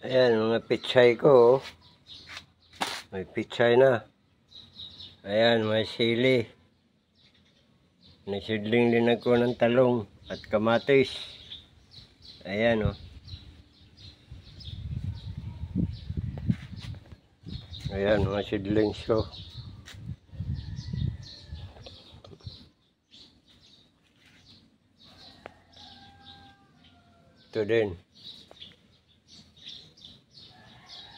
Ayan, mga pichay ko. Oh. May pichay na. Ayan, may sili. Nasidling din ako ng talong at kamatis. Ayan, oh. Ayan, mga seedlings ko. Ito din.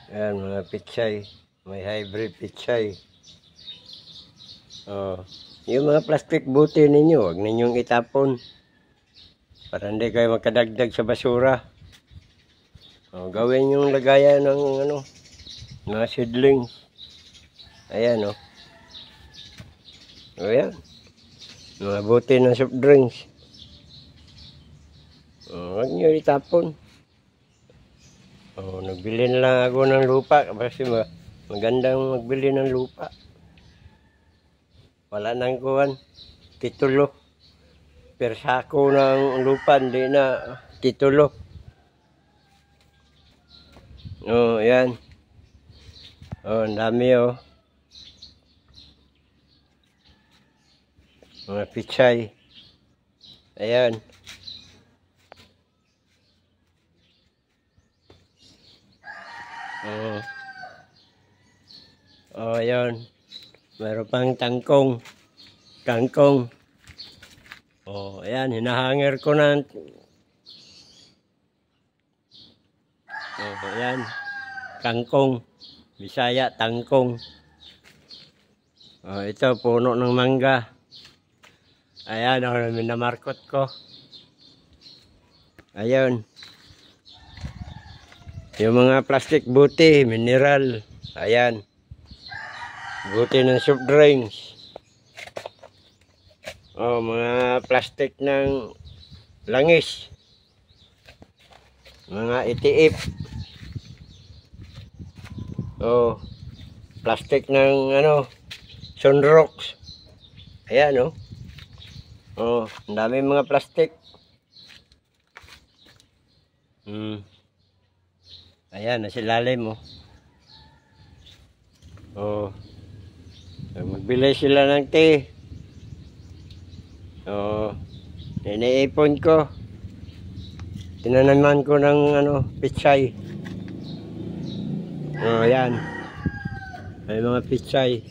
Ayan, mga pichay. May hybrid pichay. Oh. Yung mga plastic buti ninyo, huwag ninyong itapon. Para hindi kayo magkadagdag sa basura. Oh, gawin yung lagayan ng mga seedlings. Ayan, oh. Ayan. Mga buti ng soft drinks. Oh, huwag nyo itapon. Oh, nagbili na lang ako ng lupa kasi magandang magbili ng lupa. Wala nang kuwan, titulo. Per sako ng lupa, hindi na titulo. Oh, ayan. Oh, ang dami, oh. Mga pichay. Ayan. Oh. Oh, ayan. Meron pang tangkong. Kangkong. Oh, ayan. Hinahanger ko na. Oh, ayan. Kangkong. Bisaya, tangkong. Oh, ito, puno ng mangga. Ayan, oh, minamarkot ko. Ayan. Yung mga plastic buti, mineral. Ayan. Buti ng soft drinks. Oh, mga plastic ng langis. Mga itiip. Oh, plastic ng sunrocks. Ayan, oh. Oh, ang dami mga plastic. Ayan, nasa ilalim, oh. Oh. Magbili sila ng tea. Oh, iniipon ko. Tinanaman ko ng pichay. Oh, ayan. May mga pichay.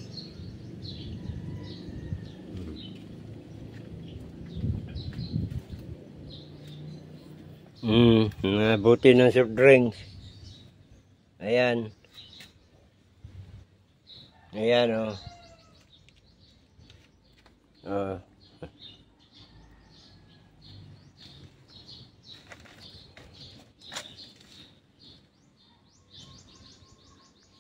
Mga buti ng soft drinks. Ayan. Ayan, oh. Oh.